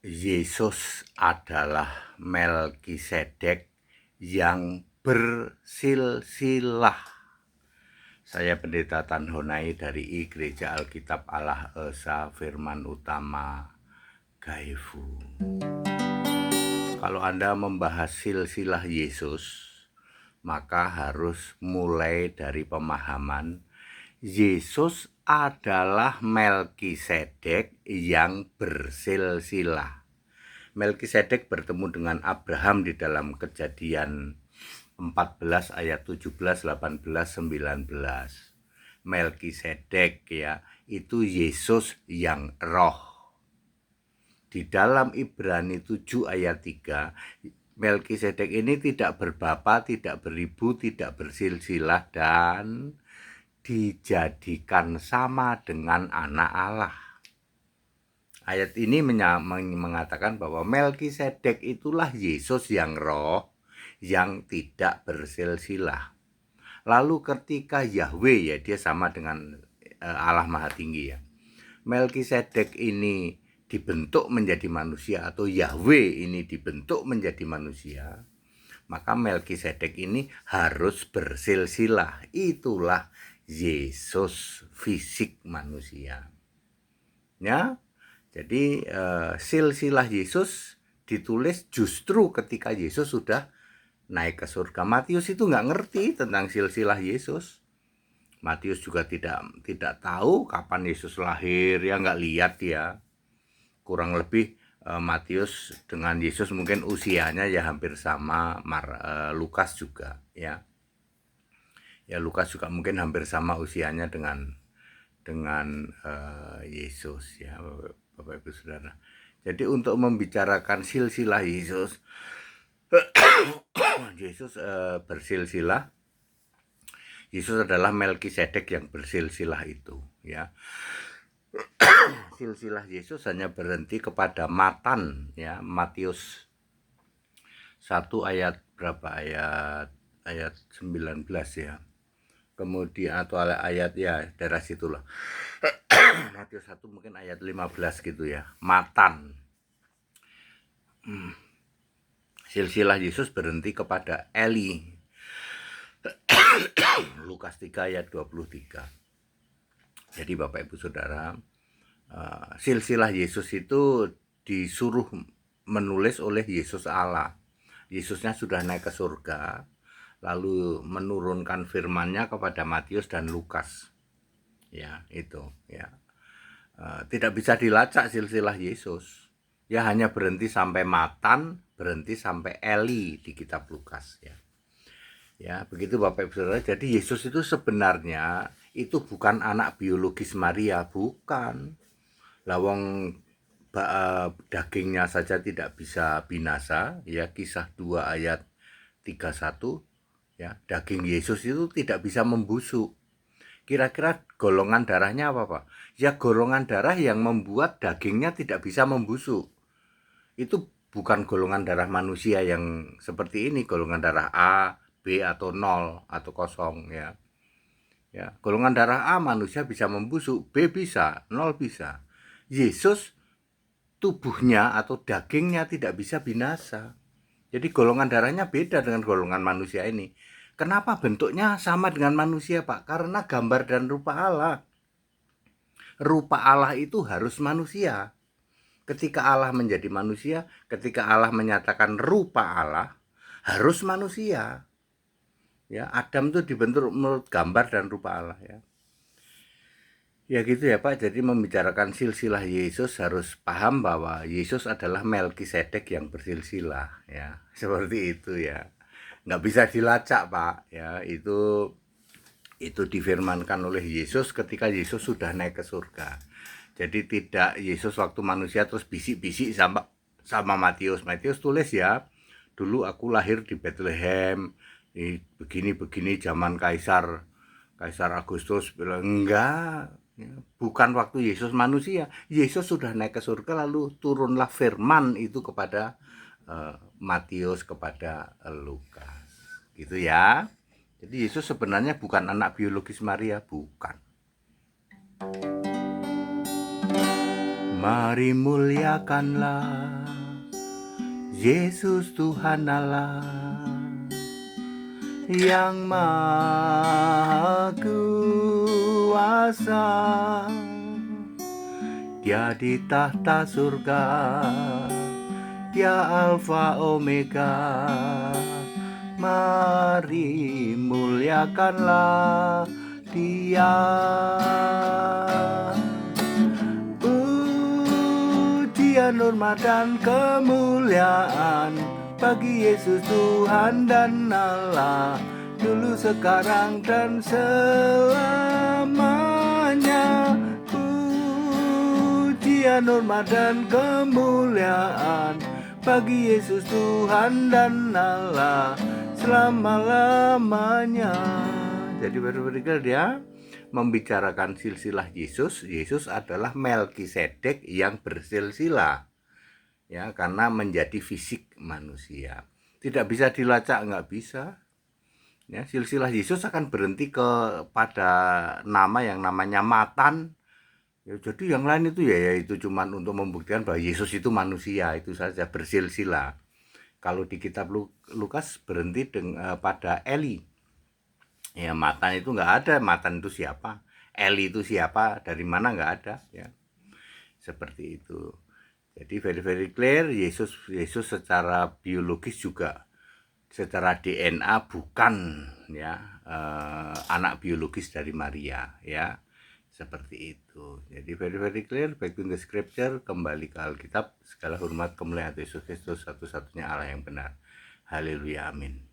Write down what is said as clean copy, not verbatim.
Yesus adalah Melkisedek yang bersilsilah. Saya Pendeta Tan Honai dari Gereja Alkitab Allah Esa Firman Utama Gaifu. Kalau Anda membahas silsilah Yesus, maka harus mulai dari pemahaman Yesus adalah Melkisedek yang bersilsilah. Melkisedek bertemu dengan Abraham di dalam Kejadian 14 ayat 17, 18, 19. Melkisedek ya, itu Yesus yang roh. Di dalam Ibrani 7 ayat 3, Melkisedek ini tidak berbapa, tidak beribu, tidak bersilsilah, dan dijadikan sama dengan anak Allah. Ayat ini mengatakan bahwa Melkisedek itulah Yesus yang roh, yang tidak bersilsilah. Lalu ketika Yahweh, ya dia sama dengan Allah Maha Tinggi ya, Melkisedek ini dibentuk menjadi manusia, atau Yahweh ini dibentuk menjadi manusia, maka Melkisedek ini harus bersilsilah. Itulah Yesus fisik manusia. Ya, jadi silsilah Yesus ditulis justru ketika Yesus sudah naik ke surga. Matius itu nggak ngerti tentang silsilah Yesus. Matius juga tidak tahu kapan Yesus lahir, ya nggak lihat ya. Kurang lebih Matius dengan Yesus mungkin usianya ya hampir sama. Lukas juga ya. Ya Lukas juga mungkin hampir sama usianya dengan Yesus ya, Bapak Ibu Saudara. Jadi untuk membicarakan silsilah Yesus, Yesus bersilsilah. Yesus adalah Melkisedek yang bersilsilah itu ya. Silsilah Yesus hanya berhenti kepada Matan ya, Matius 1 ayat berapa, ayat 19 ya. Kemudian atau ayat ya daerah situlah. Matius 1 mungkin ayat 15 gitu ya. Matan. Silsilah Yesus berhenti kepada Eli. Lukas 3 ayat 23. Jadi Bapak Ibu Saudara, silsilah Yesus itu disuruh menulis oleh Yesus Allah. Yesusnya sudah naik ke surga, lalu menurunkan firman-Nya kepada Matius dan Lukas. Ya, itu ya. Tidak bisa dilacak silsilah Yesus. Ya hanya berhenti sampai Matan, berhenti sampai Eli di kitab Lukas ya. Ya, begitu Bapak Ibu Saudara. Jadi Yesus itu sebenarnya itu bukan anak biologis Maria, bukan. Lawang dagingnya saja tidak bisa binasa ya, Kisah 2 ayat 31 ya. Daging Yesus itu tidak bisa membusuk. Kira-kira golongan darahnya apa, Pak? Ya golongan darah yang membuat dagingnya tidak bisa membusuk. Itu bukan golongan darah manusia yang seperti ini, golongan darah A, B atau 0 atau 0 ya. Ya, golongan darah A manusia bisa membusuk, B bisa, 0 bisa. Yesus tubuhnya atau dagingnya tidak bisa binasa. Jadi golongan darahnya beda dengan golongan manusia ini. Kenapa bentuknya sama dengan manusia, Pak? Karena gambar dan rupa Allah. Rupa Allah itu harus manusia. Ketika Allah menjadi manusia, ketika Allah menyatakan rupa Allah, harus manusia. Ya, Adam itu dibentuk menurut gambar dan rupa Allah ya. Ya gitu ya Pak, jadi membicarakan silsilah Yesus harus paham bahwa Yesus adalah Melkisedek yang bersilsilah ya. Seperti itu ya. Nggak bisa dilacak Pak ya, itu difirmankan oleh Yesus ketika Yesus sudah naik ke surga. Jadi tidak Yesus waktu manusia terus bisik-bisik sama Matius tulis ya, dulu aku lahir di Bethlehem, begini-begini zaman Kaisar Agustus bilang enggak ya, bukan waktu Yesus manusia. Yesus sudah naik ke surga lalu turunlah firman itu kepada Matius, kepada Lukas gitu ya. Jadi Yesus sebenarnya bukan anak biologis Maria, bukan. Mari muliakanlah Yesus Tuhan Allah yang Maha Kuasa. Dia di tahta surga, Dia Alfa Omega. Mari muliakanlah Dia. Pujian, hormat dan kemuliaan bagi Yesus Tuhan dan Allah, dulu, sekarang, dan selamanya. Pujian, hormat dan kemuliaan bagi Yesus Tuhan dan Allah, selama-lamanya. Jadi berikut dia membicarakan silsilah Yesus. Yesus adalah Melkisedek yang bersilsilah, ya, karena menjadi fisik manusia. Tidak bisa dilacak, nggak bisa. Ya, silsilah Yesus akan berhenti kepada nama yang namanya Matan. Ya, jadi yang lain itu ya itu cuman untuk membuktikan bahwa Yesus itu manusia, itu saja, bersilsilah. Kalau di kitab Lukas berhenti pada Eli. Ya, Matan itu nggak ada. Matan itu siapa? Eli itu siapa? Dari mana? Nggak ada. Ya, seperti itu. Jadi very clear, Yesus secara biologis juga, secara DNA bukan ya anak biologis dari Maria, ya, seperti itu. Jadi very clear, back to the scripture, kembali ke Alkitab. Segala hormat kemuliaan Yesus Kristus, satu-satunya Allah yang benar. Haleluya, amin.